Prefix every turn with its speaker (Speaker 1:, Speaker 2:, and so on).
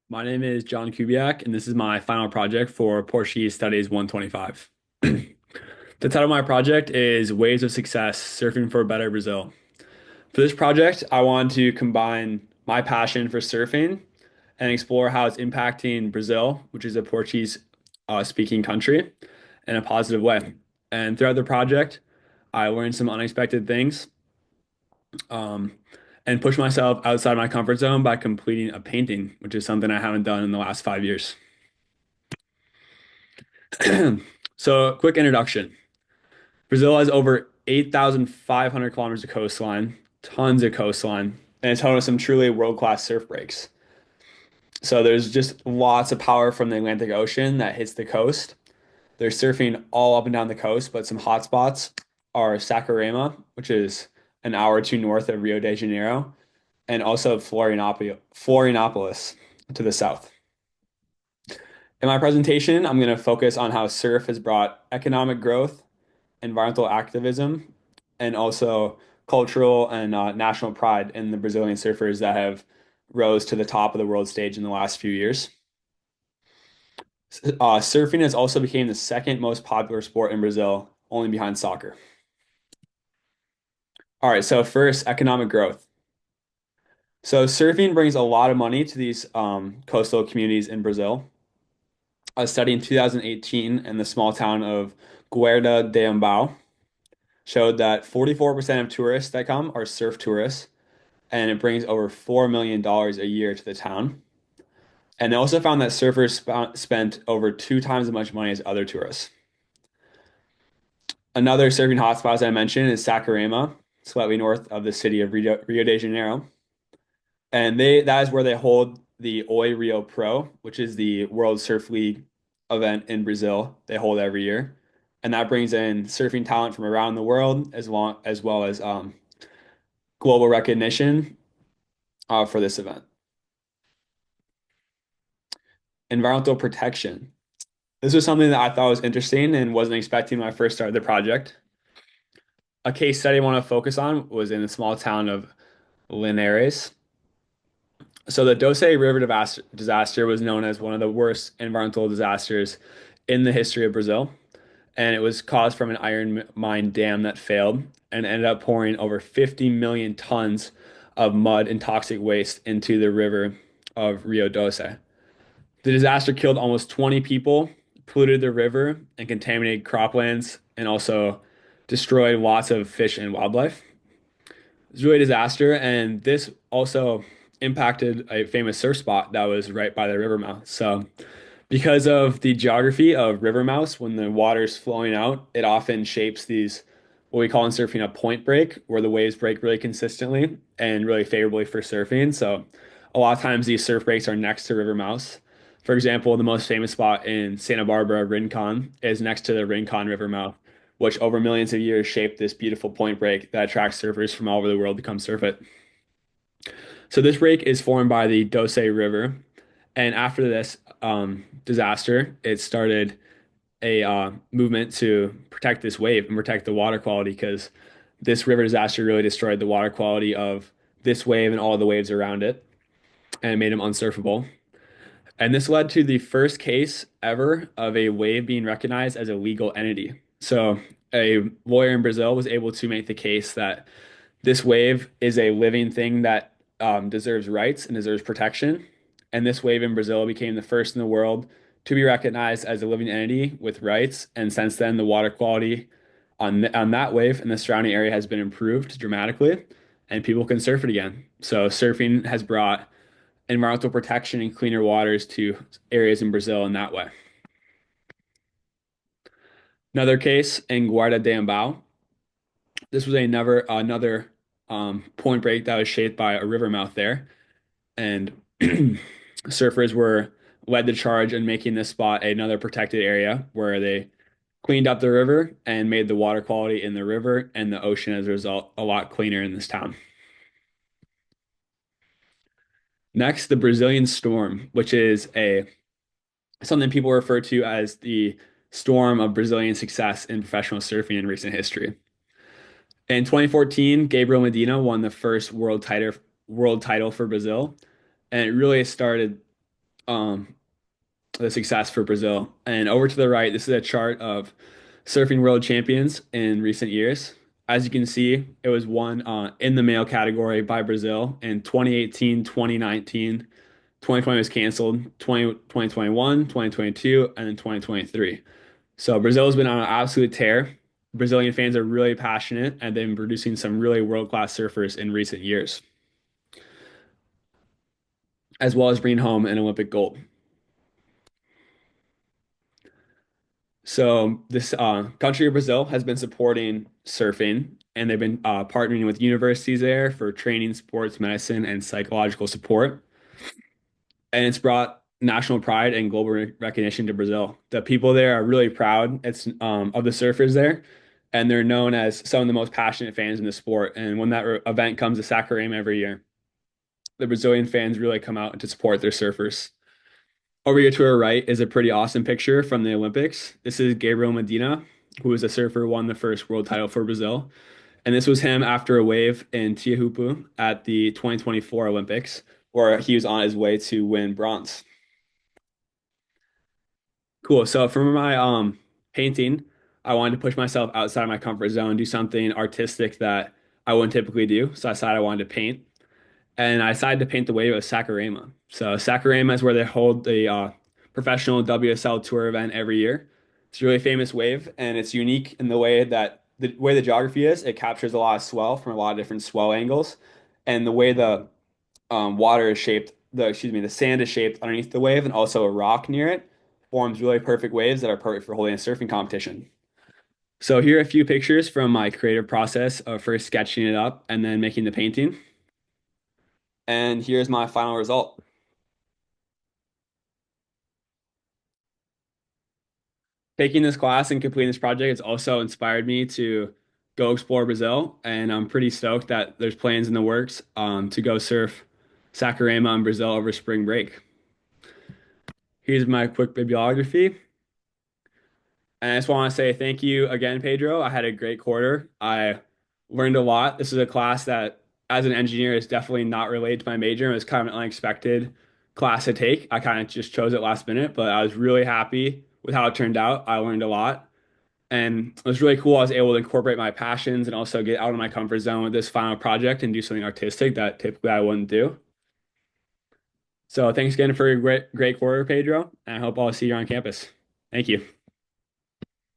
Speaker 1: My name is John Kubiak, and this is my final project for Portuguese Studies 125. The title of my project is Waves of Success, Surfing for a Better Brazil. For this project, I want to combine my passion for surfing and explore how it's impacting Brazil, which is a Portuguese speaking country, in a positive way. And throughout the project, I learned some unexpected things um, and pushed myself outside my comfort zone by completing a painting, which is something I haven't done in the last 5 years. So, quick introduction. Brazil has over 8,500 kilometers of coastline, tons of coastline, and it's home to some truly world-class surf breaks. So there's just lots of power from the Atlantic Ocean that hits the coast. There's surfing all up and down the coast, but some hot spots are Saquarema, which is an hour or two north of Rio de Janeiro, and also Florianopolis to the south. In my presentation, I'm going to focus on how surf has brought economic growth, environmental activism, and also cultural and national pride in the Brazilian surfers that have rose to the top of the world stage in the last few years. Surfing has also become the second most popular sport in Brazil, only behind soccer. All right, so first, economic growth. So surfing brings a lot of money to these coastal communities in Brazil. A study in 2018 in the small town of Guarda de Ambau showed that 44% of tourists that come are surf tourists, and it brings over $4 million a year to the town. And they also found that surfers spent over two times as much money as other tourists. Another surfing hotspot, as I mentioned, is Saquarema, slightly north of the city of Rio de Janeiro. And that is where they hold the Oi Rio Pro, which is the World Surf League event in Brazil. They hold every year. And that brings in surfing talent from around the world as well as global recognition for this event. Environmental protection. This was something that I thought was interesting and wasn't expecting when I first started the project. A case study I want to focus on was in the small town of Linares. So the Doce River disaster was known as one of the worst environmental disasters in the history of Brazil, and it was caused from an iron mine dam that failed and ended up pouring over 50 million tons of mud and toxic waste into the river of Rio Doce. The disaster killed almost 20 people, polluted the river, and contaminated croplands, and also destroyed lots of fish and wildlife. It was really a disaster, and this also impacted a famous surf spot that was right by the river mouth. So, because of the geography of river mouths, when the water's flowing out, it often shapes these what we call in surfing a point break, where the waves break really consistently and really favorably for surfing. So, a lot of times these surf breaks are next to river mouths. For example, the most famous spot in Santa Barbara, Rincon, is next to the Rincon River mouth, which over millions of years shaped this beautiful point break that attracts surfers from all over the world to come surf it. So this break is formed by the Doce River, and after this disaster, it started a movement to protect this wave and protect the water quality because this river disaster really destroyed the water quality of this wave and all the waves around it and made them unsurfable. And this led to the first case ever of a wave being recognized as a legal entity. So a lawyer in Brazil was able to make the case that this wave is a living thing that deserves rights and deserves protection. And this wave in Brazil became the first in the world to be recognized as a living entity with rights. And since then, the water quality on that wave and the surrounding area has been improved dramatically, and people can surf it again. So surfing has brought environmental protection and cleaner waters to areas in Brazil in that way. Another case in Guarda de Ambau. This was another point break that was shaped by a river mouth there, and surfers were led to charge in making this spot another protected area where they cleaned up the river and made the water quality in the river and the ocean as a result a lot cleaner in this town. Next, the Brazilian storm, which is a something people refer to as the storm of Brazilian success in professional surfing in recent history. In 2014, Gabriel Medina won the first world title for Brazil, and it really started um, the success for Brazil. And over to the right, this is a chart of surfing world champions in recent years. As you can see, it was won in the male category by Brazil in 2018, 2019. 2020 was canceled, 2021, 2022, and then 2023. So Brazil's been on an absolute tear. Brazilian fans are really passionate and they've been producing some really world-class surfers in recent years, as well as bringing home an Olympic gold. So this country of Brazil has been supporting surfing, and they've been partnering with universities there for training, sports medicine, and psychological support. And it's brought national pride and global recognition to Brazil. The people there are really proud. It's of the surfers there, and they're known as some of the most passionate fans in the sport. And when that event comes to Saquarema every year, the Brazilian fans really come out to support their surfers. Over here to our right is a pretty awesome picture from the Olympics. This is Gabriel Medina, who was a surfer, who won the first world title for Brazil. And this was him after a wave in Tiahupu at the 2024 Olympics, where he was on his way to win bronze. Cool. So for my painting, I wanted to push myself outside my comfort zone, do something artistic that I wouldn't typically do. So I decided I wanted to paint. And I decided to paint the wave of Saquarema. So Saquarema is where they hold the professional WSL Tour event every year. It's a really famous wave, and it's unique in the way that the way the geography is. It captures a lot of swell from a lot of different swell angles, and the way the water is shaped, the sand is shaped underneath the wave, and also a rock near it forms really perfect waves that are perfect for holding a surfing competition. So here are a few pictures from my creative process of first sketching it up and then making the painting. And here's my final result. Taking this class and completing this project has also inspired me to go explore Brazil, and I'm pretty stoked that there's plans in the works to go surf Saquarema in Brazil over spring break. Here's my quick bibliography. And I just want to say thank you again, Pedro. I had a great quarter. I learned a lot. This is a class that, as an engineer, is definitely not related to my major. It was kind of an unexpected class to take. I kind of just chose it last minute, but I was really happy with how it turned out. I learned a lot, and it was really cool. I was able to incorporate my passions and also get out of my comfort zone with this final project and do something artistic that typically I wouldn't do. So thanks again for a great quarter, Pedro, and I hope I'll see you on campus. Thank you.